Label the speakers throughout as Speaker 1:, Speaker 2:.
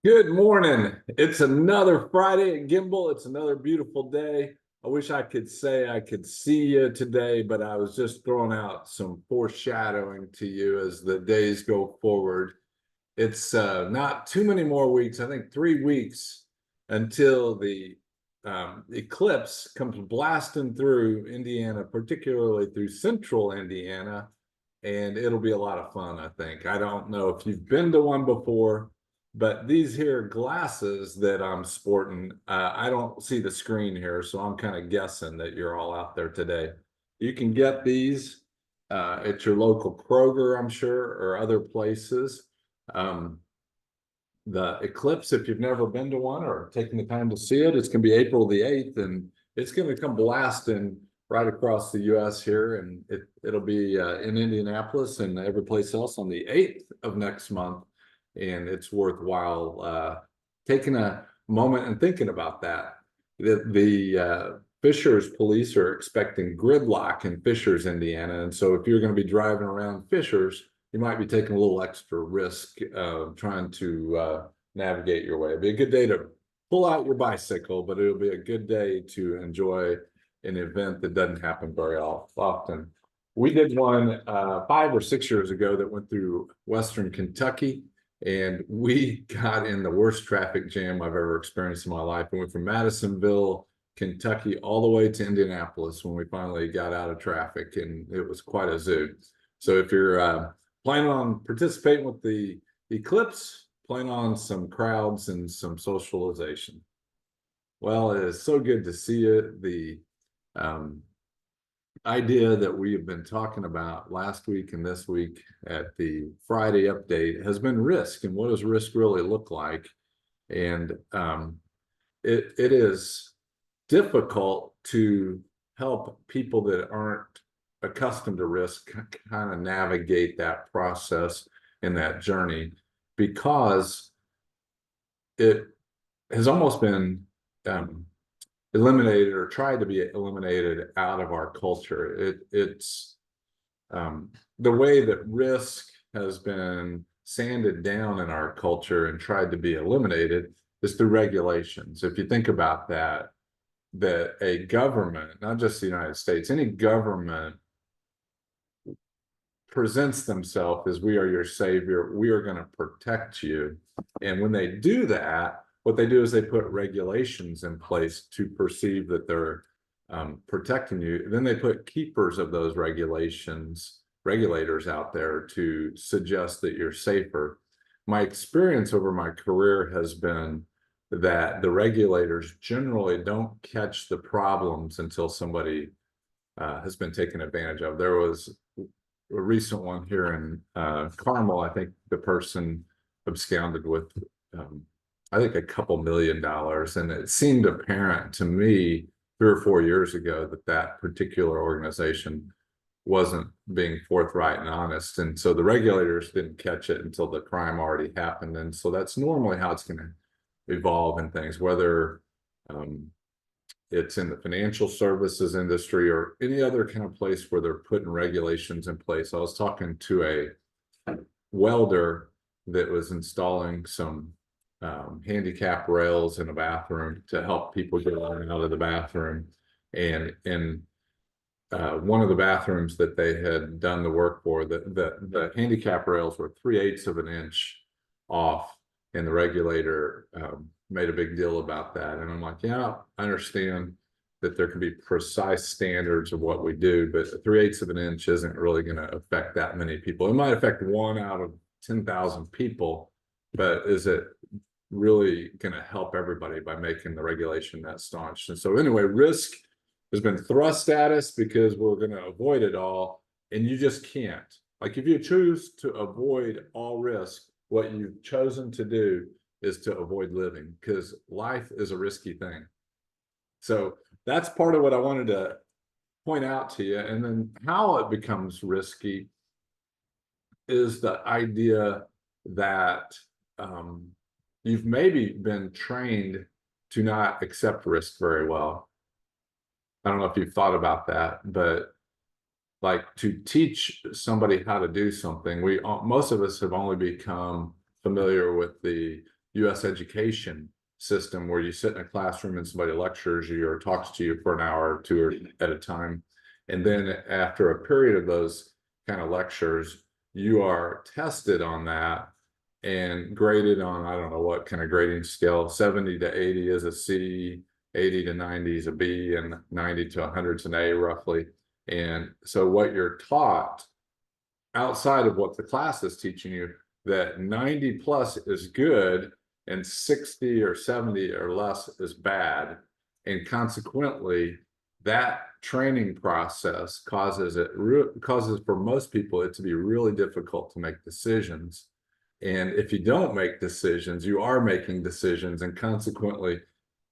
Speaker 1: Good morning. It's another Friday at Gimbal. It's another beautiful day. I wish I could say I could see you today, but I was just throwing out some foreshadowing to you as the days go forward. It's not too many more weeks. I think 3 weeks until the eclipse comes blasting through Indiana, particularly through central Indiana, and it'll be a lot of fun, I think. I don't know if you've been to one before, but these here glasses that I'm sporting, I don't see the screen here, so I'm kind of guessing that you're all out there today. You can get these at your local Kroger, I'm sure, or other places. Um, the eclipse, if you've never been to one or taken the time to see it, it's going to be April the 8th, and it's going to come blasting right across the U.S. here, and it'll be in Indianapolis and every place else on the 8th of next month, and it's worthwhile taking a moment and thinking about that. The Fishers police are expecting gridlock in Fishers, Indiana, and so if you're going to be driving around Fishers, you might be taking a little extra risk trying to navigate your way. It'd be a good day to pull out your bicycle, but it'll be a good day to enjoy an event that doesn't happen very often. We did one 5 or 6 years ago that went through Western Kentucky, and we got in the worst traffic jam I've ever experienced in my life. We went from Madisonville, Kentucky, all the way to Indianapolis when we finally got out of traffic, and it was quite a zoo. So if you're planning on participating with the eclipse, plan on some crowds and some socialization. Well, it is so good to see you. The idea that we have been talking about last week and this week at the Friday update has been risk, and what does risk really look like? And it is difficult to help people that aren't accustomed to risk kind of navigate that process and that journey, because it has almost been eliminated or tried to be eliminated out of our culture. It's the way that risk has been sanded down in our culture and tried to be eliminated is through regulations. If you think about that a government, not just the United States, any government presents themselves as we are your savior, we are going to protect you. And when they do that, what they do is they put regulations in place to perceive that they're protecting you. Then they put keepers of those regulations, regulators out there to suggest that you're safer. My experience over my career has been that the regulators generally don't catch the problems until somebody has been taken advantage of. There was a recent one here in Carmel. I think the person absconded with I think a couple $1 million, and it seemed apparent to me 3 or 4 years ago that that particular organization wasn't being forthright and honest, and so the regulators didn't catch it until the crime already happened. And so that's normally how it's going to evolve in things, whether it's in the financial services industry or any other kind of place where they're putting regulations in place. I was talking to a welder that was installing some handicap rails in a bathroom to help people get in and out of the bathroom. And in one of the bathrooms that they had done the work for, the handicap rails were 3/8 of an inch off, and the regulator made a big deal about that. And I'm like, yeah, I understand that there can be precise standards of what we do, but 3/8 of an inch isn't really going to affect that many people. It might affect 1 out of 10,000 people, but is it really going to help everybody by making the regulation that staunch? And so anyway, risk has been thrust at us because we're going to avoid it all, and you just can't. Like, if you choose to avoid all risk, what you've chosen to do is to avoid living, because life is a risky thing. So that's part of what I wanted to point out to you. And then how it becomes risky is the idea that you've maybe been trained to not accept risk very well. I don't know if you've thought about that, but like, to teach somebody how to do something, most of us have only become familiar with the US education system where you sit in a classroom and somebody lectures you or talks to you for an hour or two at a time. And then after a period of those kind of lectures, you are tested on that and graded on, I don't know what kind of grading scale, 70 to 80 is a C, 80 to 90 is a B, and 90 to 100 is an A roughly. And so what you're taught outside of what the class is teaching you, that 90 plus is good and 60 or 70 or less is bad. And consequently, that training process causes for most people it to be really difficult to make decisions. And if you don't make decisions, you are making decisions, and consequently,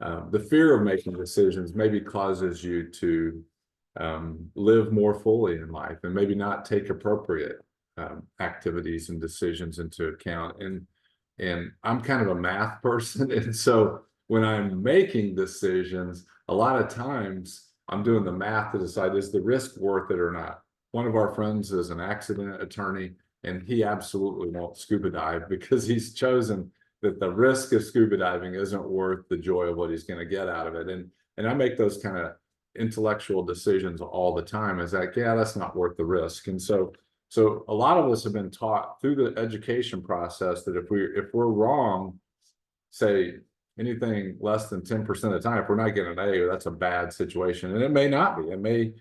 Speaker 1: the fear of making decisions maybe causes you to live more fully in life and maybe not take appropriate activities and decisions into account. And I'm kind of a math person, and so when I'm making decisions, a lot of times I'm doing the math to decide, is the risk worth it or not? One of our friends is an accident attorney, and he absolutely won't scuba dive because he's chosen that the risk of scuba diving isn't worth the joy of what he's going to get out of it. And I make those kind of intellectual decisions all the time. Is like, yeah, that's not worth the risk. And so a lot of us have been taught through the education process that if we're wrong, say anything less than 10% of the time, if we're not getting an A, that's a bad situation. And it may not be.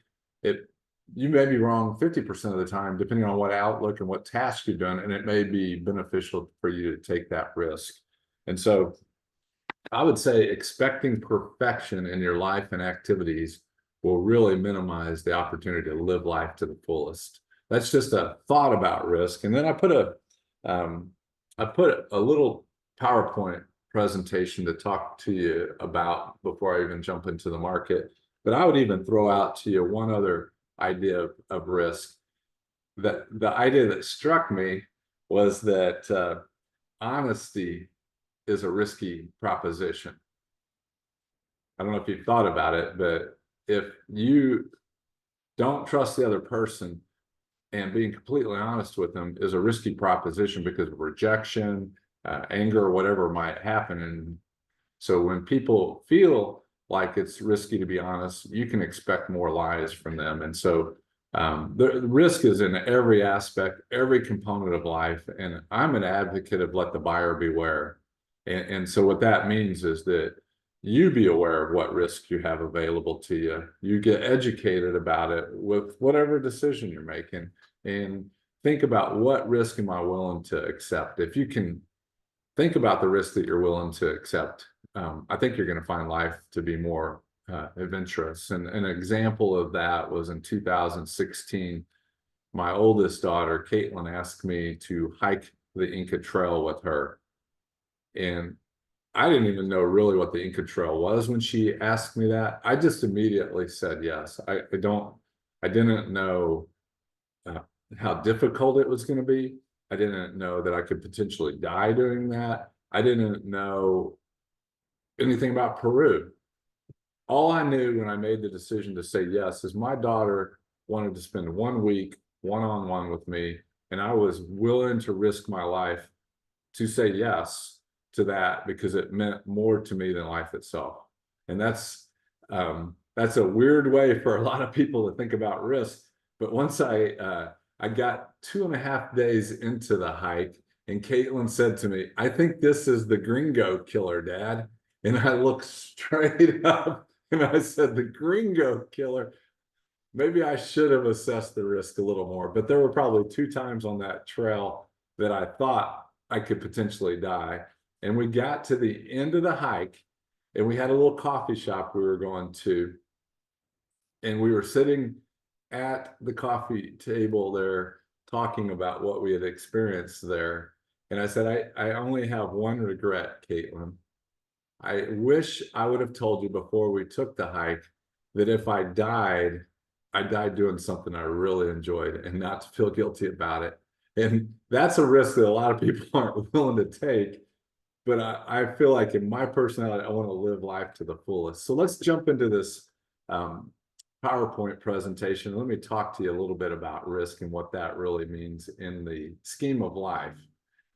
Speaker 1: You may be wrong 50% of the time, depending on what outlook and what task you're doing, and it may be beneficial for you to take that risk. And so I would say expecting perfection in your life and activities will really minimize the opportunity to live life to the fullest. That's just a thought about risk. And then I put a little PowerPoint presentation to talk to you about before I even jump into the market. But I would even throw out to you one other idea of risk. That the idea that struck me was that honesty is a risky proposition. I don't know if you've thought about it, but if you don't trust the other person, and being completely honest with them is a risky proposition because of rejection, anger, or whatever might happen. And so when people feel like it's risky to be honest, you can expect more lies from them. And so the risk is in every aspect, every component of life. And I'm an advocate of let the buyer beware. And so what that means is that you be aware of what risk you have available to you. You get educated about it with whatever decision you're making, and think about what risk am I willing to accept. If you can think about the risk that you're willing to accept, I think you're going to find life to be more adventurous. And an example of that was in 2016, my oldest daughter, Caitlin, asked me to hike the Inca Trail with her. And I didn't even know really what the Inca Trail was when she asked me that. I just immediately said yes. I didn't know how difficult it was going to be. I didn't know that I could potentially die doing that. I didn't know anything about Peru. All I knew when I made the decision to say yes is my daughter wanted to spend 1 week one-on-one with me, and I was willing to risk my life to say yes to that because it meant more to me than life itself. And that's a weird way for a lot of people to think about risk. But once I got 2.5 days into the hike, and Caitlin said to me, "I think this is the gringo killer, Dad." And I looked straight up and I said, "The gringo killer." Maybe I should have assessed the risk a little more, but there were probably 2 times on that trail that I thought I could potentially die. And we got to the end of the hike, and we had a little coffee shop we were going to, and we were sitting at the coffee table there talking about what we had experienced there. And I said, I only have one regret, Caitlin. I wish I would have told you before we took the hike that if I died doing something I really enjoyed and not to feel guilty about it. And that's a risk that a lot of people aren't willing to take. But I feel like in my personality, I want to live life to the fullest. So let's jump into this PowerPoint presentation. Let me talk to you a little bit about risk and what that really means in the scheme of life.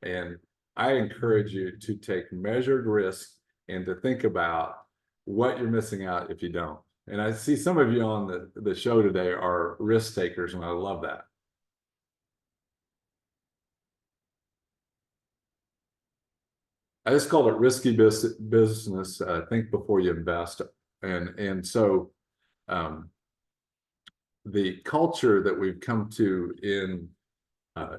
Speaker 1: And I encourage you to take measured risk and to think about what you're missing out if you don't. And I see some of you on the show today are risk takers, and I love that. I just called it risky business. Think before you invest, and so um, the culture that we've come to in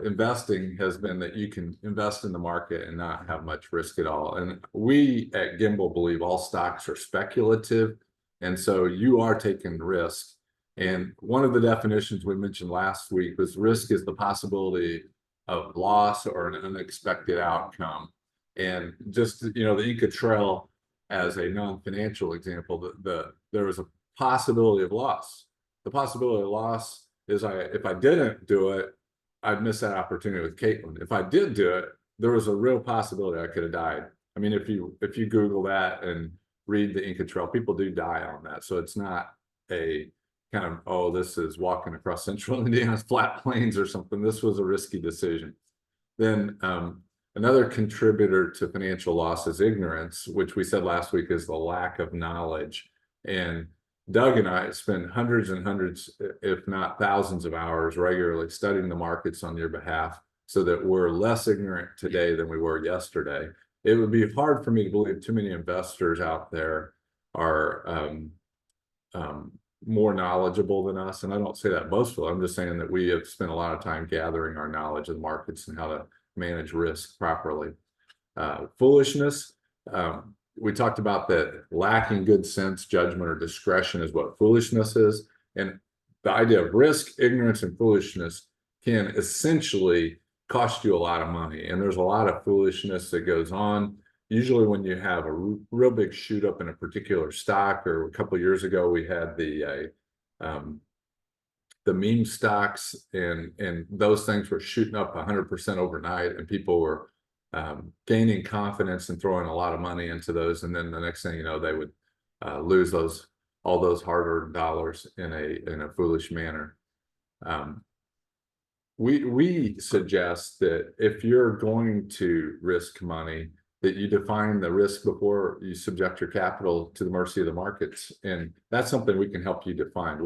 Speaker 1: investing has been that you can invest in the market and not have much risk at all. And we at Gimbal believe all stocks are speculative, and so you are taking risk. And one of the definitions we mentioned last week was risk is the possibility of loss or an unexpected outcome. And just, you know, the Inca Trail as a non-financial example, there was a possibility of loss. The possibility of loss is if I didn't do it, I'd miss that opportunity with Caitlin. If I did do it, there was a real possibility I could have died. I mean, if you Google that and read the Inca Trail, people do die on that. So it's not a kind of, oh, this is walking across central Indiana's flat plains or something. This was a risky decision. Then another contributor to financial loss is ignorance, which we said last week is the lack of knowledge. And Doug and I spend hundreds and hundreds, if not thousands of hours regularly studying the markets on your behalf so that we're less ignorant today than we were yesterday. It would be hard for me to believe too many investors out there are more knowledgeable than us. And I don't say that boastful. I'm just saying that we have spent a lot of time gathering our knowledge of the markets and how to manage risk properly. Foolishness. We talked about that lacking good sense, judgment, or discretion is what foolishness is. And the idea of risk, ignorance, and foolishness can essentially cost you a lot of money. And there's a lot of foolishness that goes on. Usually when you have a real big shoot up in a particular stock, or a couple of years ago, we had the meme stocks, and those things were shooting up 100% overnight, and people were gaining confidence and throwing a lot of money into those, and then the next thing you know, they would lose all those hard-earned dollars in a foolish manner. We suggest that if you're going to risk money, that you define the risk before you subject your capital to the mercy of the markets, and that's something we can help you define.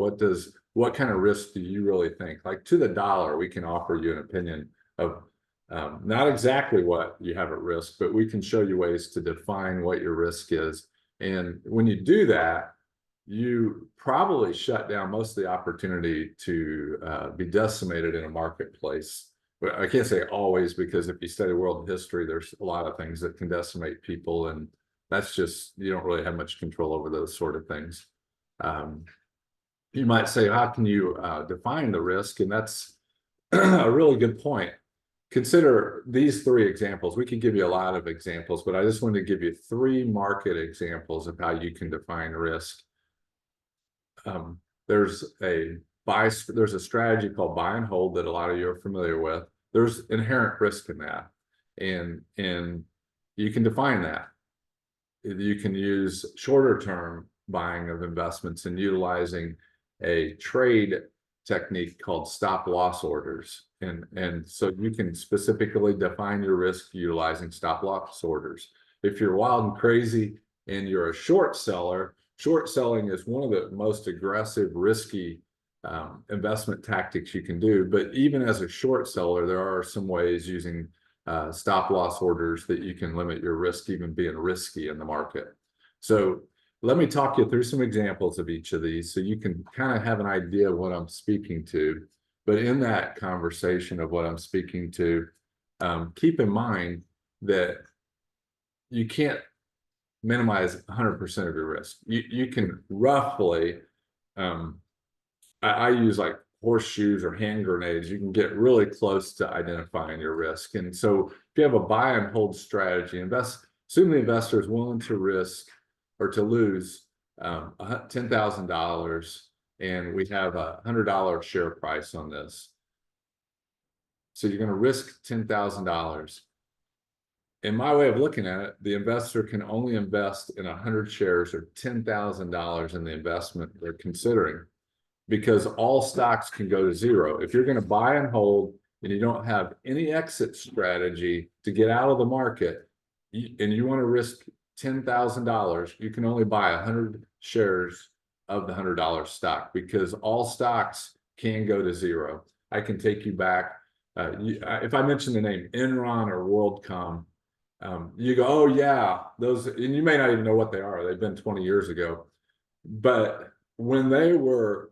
Speaker 1: What kind of risk do you really think? Like, to the dollar, we can offer you an opinion of not exactly what you have at risk, but we can show you ways to define what your risk is. And when you do that, you probably shut down most of the opportunity to be decimated in a marketplace. But I can't say always, because if you study world history, there's a lot of things that can decimate people, and that's just, you don't really have much control over those sort of things. You might say, how can you define the risk? And that's a really good point. Consider these three examples. We could give you a lot of examples, but I just wanted to give you three market examples of how you can define risk. There's a strategy called buy and hold that a lot of you are familiar with. There's inherent risk in that, and you can define that. You can use shorter term buying of investments and utilizing a trade technique called stop loss orders, and so you can specifically define your risk utilizing stop loss orders. If you're wild and crazy and you're a short seller, short selling is one of the most aggressive, risky investment tactics you can do. But even as a short seller, there are some ways using stop loss orders that you can limit your risk, even being risky in the market. So let me talk you through some examples of each of these so you can kind of have an idea of what I'm speaking to. But in that conversation of what I'm speaking to, keep in mind that you can't minimize 100% of your risk. You can roughly, I use like horseshoes or hand grenades. You can get really close to identifying your risk. And so if you have a buy and hold strategy, assume the investor is willing to risk or to lose $10,000, and we have a $100 share price on this. So you're going to risk $10,000. In my way of looking at it, the investor can only invest in 100 shares or $10,000 in the investment they're considering, because all stocks can go to zero. If you're going to buy and hold and you don't have any exit strategy to get out of the market, and you want to risk $10,000, you can only buy 100 shares of the $100 stock, because all stocks can go to zero. I can take you back. If I mention the name Enron or WorldCom, you go, oh yeah, those, and you may not even know what they are. They've been 20 years ago. But when they were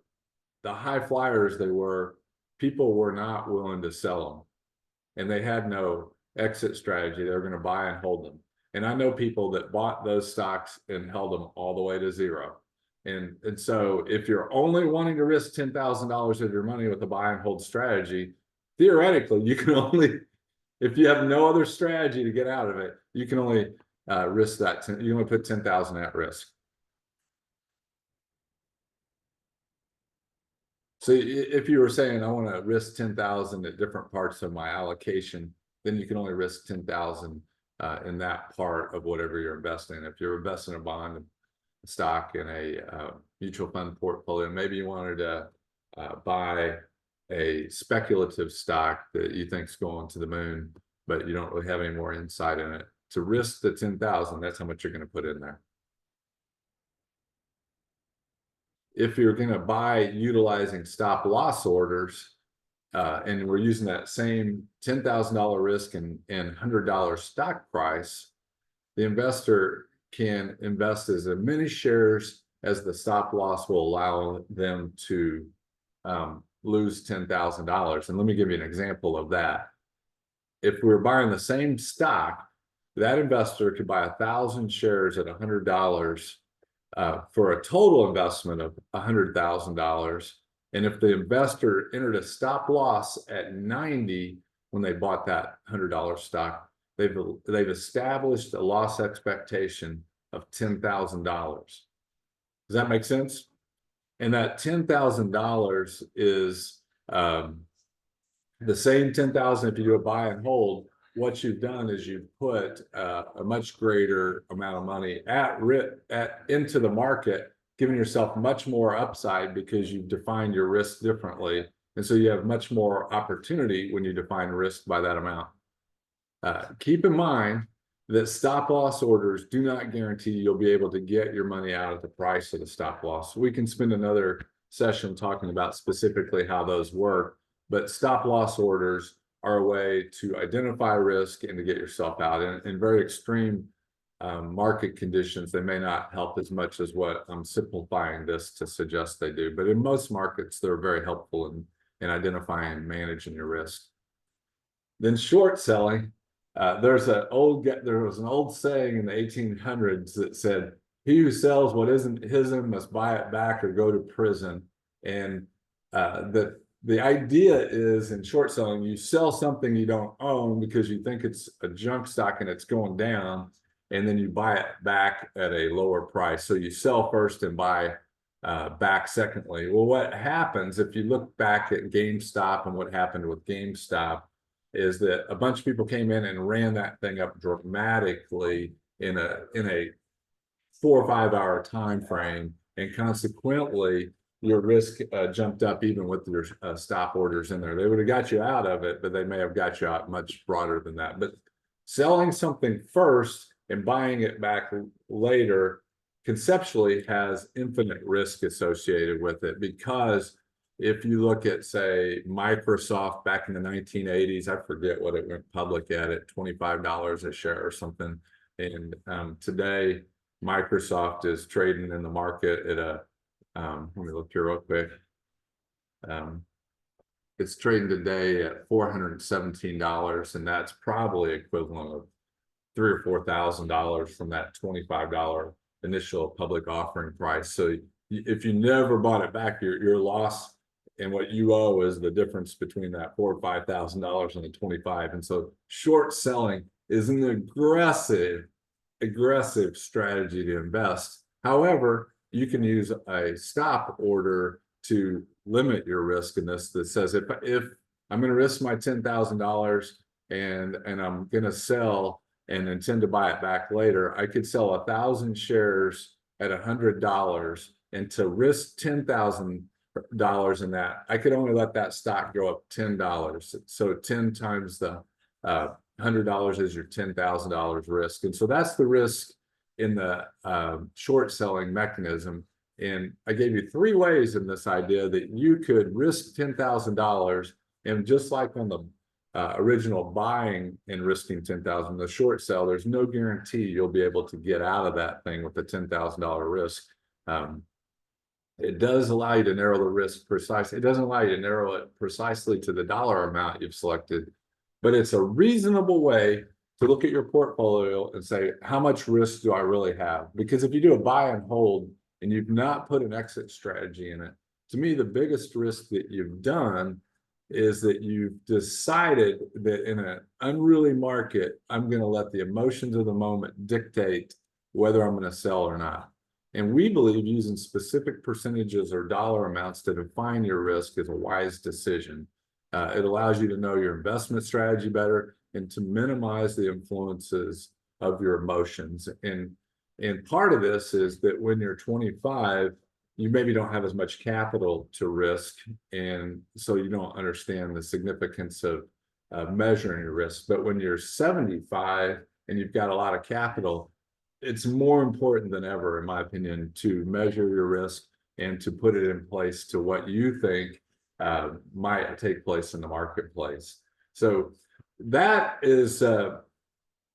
Speaker 1: the high flyers, people were not willing to sell them, and they had no exit strategy. They were going to buy and hold them. And I know people that bought those stocks and held them all the way to zero. And so if you're only wanting to risk $10,000 of your money with a buy and hold strategy, theoretically, you can only, if you have no other strategy to get out of it, you can only risk that. You only put 10,000 at risk. So if you were saying, I want to risk 10,000 at different parts of my allocation, then you can only risk 10,000 in that part of whatever you're investing in. If you're investing in a bond, a stock, in a mutual fund portfolio, maybe you wanted to buy a speculative stock that you think is going to the moon, but you don't really have any more insight in it. To risk the 10,000, that's how much you're going to put in there. If you're going to buy utilizing stop loss orders, and we're using that same $10,000 risk and $100 stock price, the investor can invest as many shares as the stop loss will allow them to lose $10,000. And let me give you an example of that. If we're buying the same stock, that investor could buy 1,000 shares at $100 for a total investment of $100,000. And if the investor entered a stop loss at 90 when they bought that $100 stock, they've established a loss expectation of $10,000. Does that make sense? And that $10,000 is the same 10,000 if you do a buy and hold. What you've done is you've put a much greater amount of money into the market, giving yourself much more upside because you've defined your risk differently. And so you have much more opportunity when you define risk by that amount. Keep in mind that stop loss orders do not guarantee you'll be able to get your money out at the price of the stop loss. We can spend another session talking about specifically how those work, but stop loss orders are a way to identify risk and to get yourself out. In very extreme market conditions, they may not help as much as what I'm simplifying this to suggest they do. But in most markets, they're very helpful in identifying and managing your risk. Then short selling. There was an old saying in the 1800s that said, "He who sells what isn't his must buy it back or go to prison." And the idea is, in short selling, you sell something you don't own because you think it's a junk stock and it's going down, and then you buy it back at a lower price. So you sell first and buy back secondly. Well, what happens if you look back at GameStop and what happened with GameStop is that a bunch of people came in and ran that thing up dramatically in a 4 or 5 hour time frame, and consequently your risk jumped up even with your stop orders in there. They would have got you out of it, but they may have got you out much broader than that. But selling something first and buying it back later conceptually has infinite risk associated with it, because if you look at, say, Microsoft back in the 1980s, I forget what it went public at $25 a share or something. And today, Microsoft is trading in the market at let me look here real quick. It's trading today at $417, and that's probably equivalent of $3,000 or $4,000 from that $25 initial public offering price. So if you never bought it back, your loss and what you owe is the difference between that $4,000 or $5,000 and the 25. And so short selling is an aggressive strategy to invest. However, you can use a stop order to limit your risk in this, that says if I'm going to risk my $10,000 and I'm going to sell and intend to buy it back later, I could sell 1,000 shares at $100, and to risk 10,000 dollars in that, I could only let that stock go up $10. So 10 times the $100 is your $10,000 risk. And so that's the risk in the short selling mechanism. And I gave you 3 ways in this idea that you could risk $10,000, and just like on the original buying and risking 10,000, the short sell, there's no guarantee you'll be able to get out of that thing with the $10,000 risk. It does allow you to narrow the risk precisely. It doesn't allow you to narrow it precisely to the dollar amount you've selected, but it's a reasonable way to look at your portfolio and say, how much risk do I really have? Because if you do a buy and hold and you've not put an exit strategy in it, to me, the biggest risk that you've done is that you've decided that in an unruly market, I'm going to let the emotions of the moment dictate whether I'm going to sell or not. And we believe using specific percentages or dollar amounts to define your risk is a wise decision. It allows you to know your investment strategy better and to minimize the influences of your emotions. And part of this is that when you're 25, you maybe don't have as much capital to risk, and so you don't understand the significance of measuring your risk. But when you're 75 and you've got a lot of capital, it's more important than ever, in my opinion, to measure your risk and to put it in place to what you think might take place in the marketplace. So that is an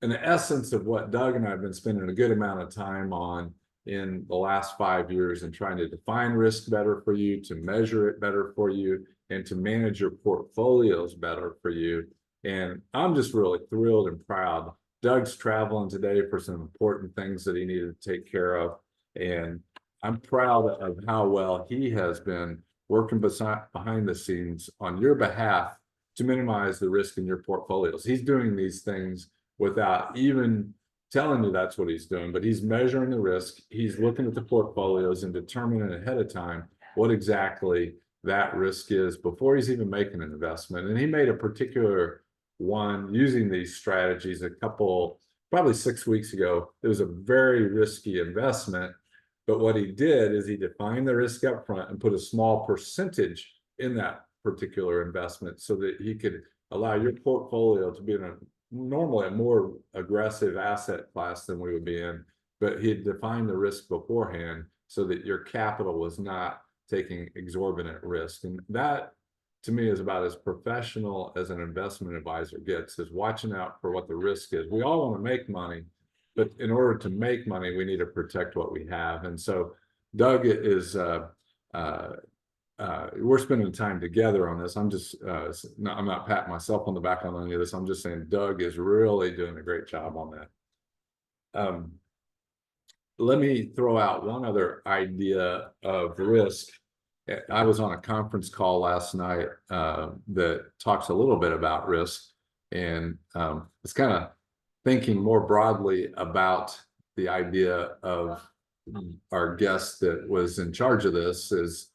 Speaker 1: essence of what Doug and I have been spending a good amount of time on in the last 5 years, and trying to define risk better for you, to measure it better for you, and to manage your portfolios better for you. And I'm just really thrilled and proud. Doug's traveling today for some important things that he needed to take care of. And I'm proud of how well he has been working behind the scenes on your behalf to minimize the risk in your portfolios. He's doing these things without even telling you that's what he's doing, but he's measuring the risk. He's looking at the portfolios and determining ahead of time what exactly that risk is before he's even making an investment. And he made a particular one using these strategies probably 6 weeks ago. It was a very risky investment, but what he did is he defined the risk up front and put a small percentage in that particular investment so that he could allow your portfolio to be in normally a more aggressive asset class than we would be in, but he had defined the risk beforehand so that your capital was not taking exorbitant risk. And that, to me, is about as professional as an investment advisor gets, is watching out for what the risk is. We all want to make money, but in order to make money, we need to protect what we have. And so Doug is we're spending time together on this. I'm just I'm not patting myself on the back on any of this. I'm just saying Doug is really doing a great job on that. Let me throw out one other idea of risk. I was on a conference call last night that talks a little bit about risk, and it's kind of thinking more broadly about the idea of our guest that was in charge of this is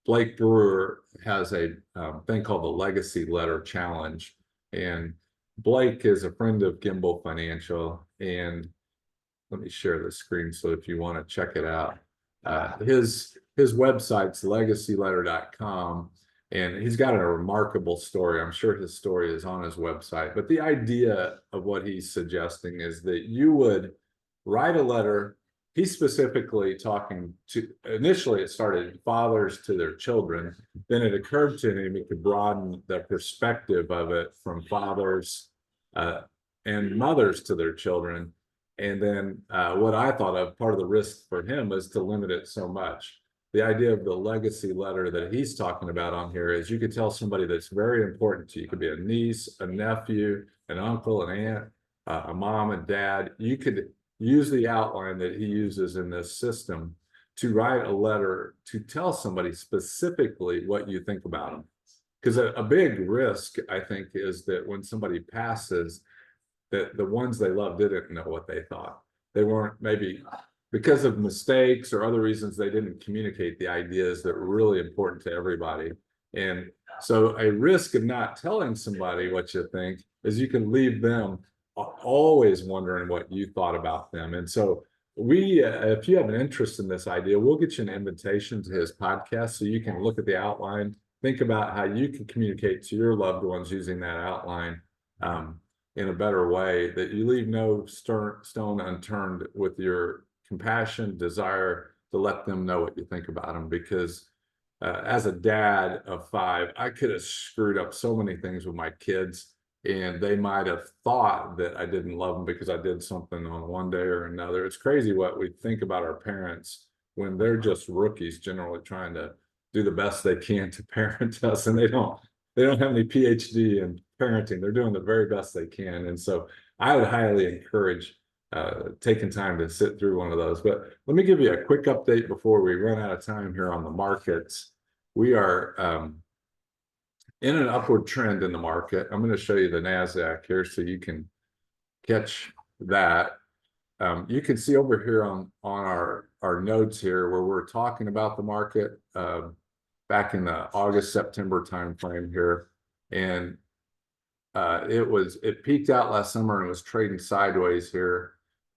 Speaker 1: Blake Brewer has a thing called the Legacy Letter Challenge. And Blake is a friend of Gimbal Financial. And let me share the screen so if you want to check it out. His website's legacyletter.com. And he's got a remarkable story. I'm sure his story is on his website. But the idea of what he's suggesting is that you would write a letter. He's specifically talking to, initially it started fathers to their children. Then it occurred to him he could broaden the perspective of it from fathers and mothers to their children. And then what I thought of, part of the risk for him was to limit it so much. The idea of the legacy letter that he's talking about on here is you could tell somebody that's very important to you. It could be a niece, a nephew, an uncle, an aunt, a mom and dad. You could use the outline that he uses in this system to write a letter to tell somebody specifically what you think about them. Because a big risk, I think, is that when somebody passes, that the ones they love didn't know what they thought. They weren't, maybe because of mistakes or other reasons, they didn't communicate the ideas that were really important to everybody. And so a risk of not telling somebody what you think is you can leave them always wondering what you thought about them. And so if you have an interest in this idea, we'll get you an invitation to his podcast so you can look at the outline, think about how you can communicate to your loved ones using that outline in a better way, that you leave no stone unturned with your compassion, desire to let them know what you think about them. Because as a dad of 5, I could have screwed up so many things with my kids, and they might have thought that I didn't love them because I did something on one day or another. It's crazy what we think about our parents when they're just rookies, generally trying to do the best they can to parent us, and they don't have any PhD in parenting. They're doing the very best they can. And so I would highly encourage taking time to sit through one of those. But let me give you a quick update before we run out of time here on the markets. We are in an upward trend in the market. I'm going to show you the NASDAQ here so you can catch that. You can see over here on our notes here where we're talking about the market back in the August, September timeframe here. And it peaked out last summer and it was trading sideways here.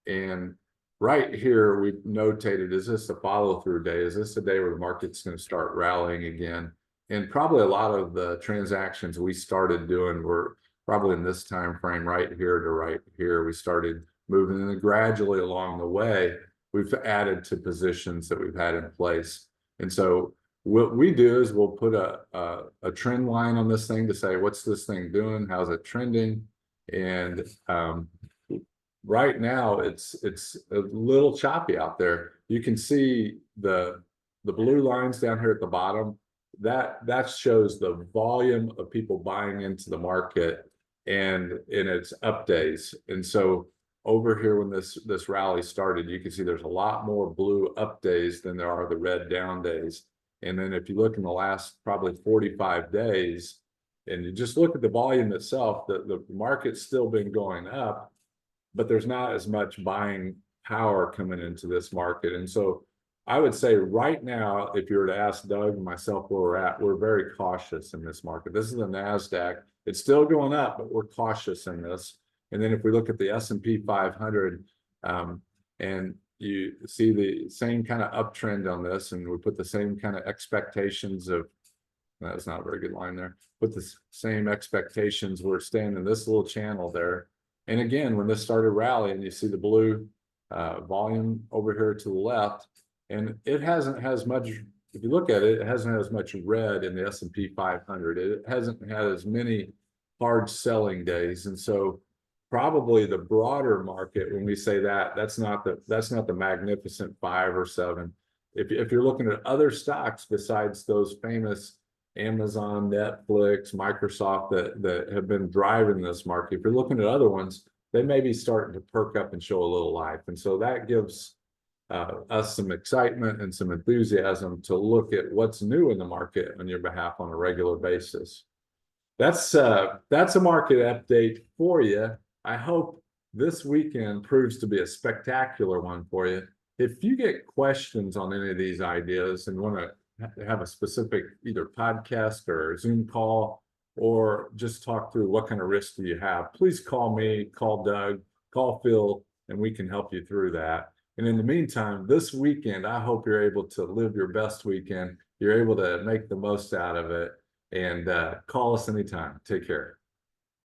Speaker 1: And right here, we've notated, is this a follow-through day? Is this a day where the market's going to start rallying again? And probably a lot of the transactions we started doing were probably in this time frame right here to right here. We started moving, and then gradually along the way, we've added to positions that we've had in place. And so what we do is we'll put a trend line on this thing to say, what's this thing doing? How's it trending? And right now it's a little choppy out there. You can see the blue lines down here at the bottom. That shows the volume of people buying into the market and in its up days. And so over here, when this rally started, you can see there's a lot more blue up days than there are the red down days. And then if you look in the last probably 45 days, and you just look at the volume itself, the market's still been going up, but there's not as much buying power coming into this market. And so I would say right now, if you were to ask Doug and myself where we're at, we're very cautious in this market. This is the NASDAQ. It's still going up, but we're cautious in this. And then if we look at the S&P 500, and you see the same kind of uptrend on this, and we put the same kind of expectations of, that's not a very good line there, put the same expectations, we're staying in this little channel there. And again, when this started rallying, you see the blue volume over here to the left, and it hasn't had as much, if you look at it, it hasn't had as much red in the S&P 500. It hasn't had as many hard selling days. And so probably the broader market, when we say that, that's not the magnificent 5 or 7. If you're looking at other stocks besides those famous Amazon, Netflix, Microsoft that have been driving this market, if you're looking at other ones, they may be starting to perk up and show a little life. And so that gives us some excitement and some enthusiasm to look at what's new in the market on your behalf on a regular basis. That's a market update for you. I hope this weekend proves to be a spectacular one for you. If you get questions on any of these ideas and want to have a specific either podcast or Zoom call, or just talk through what kind of risk do you have, please call me, call Doug, call Phil, and we can help you through that. And in the meantime, this weekend, I hope you're able to live your best weekend. You're able to make the most out of it, and call us anytime. Take care.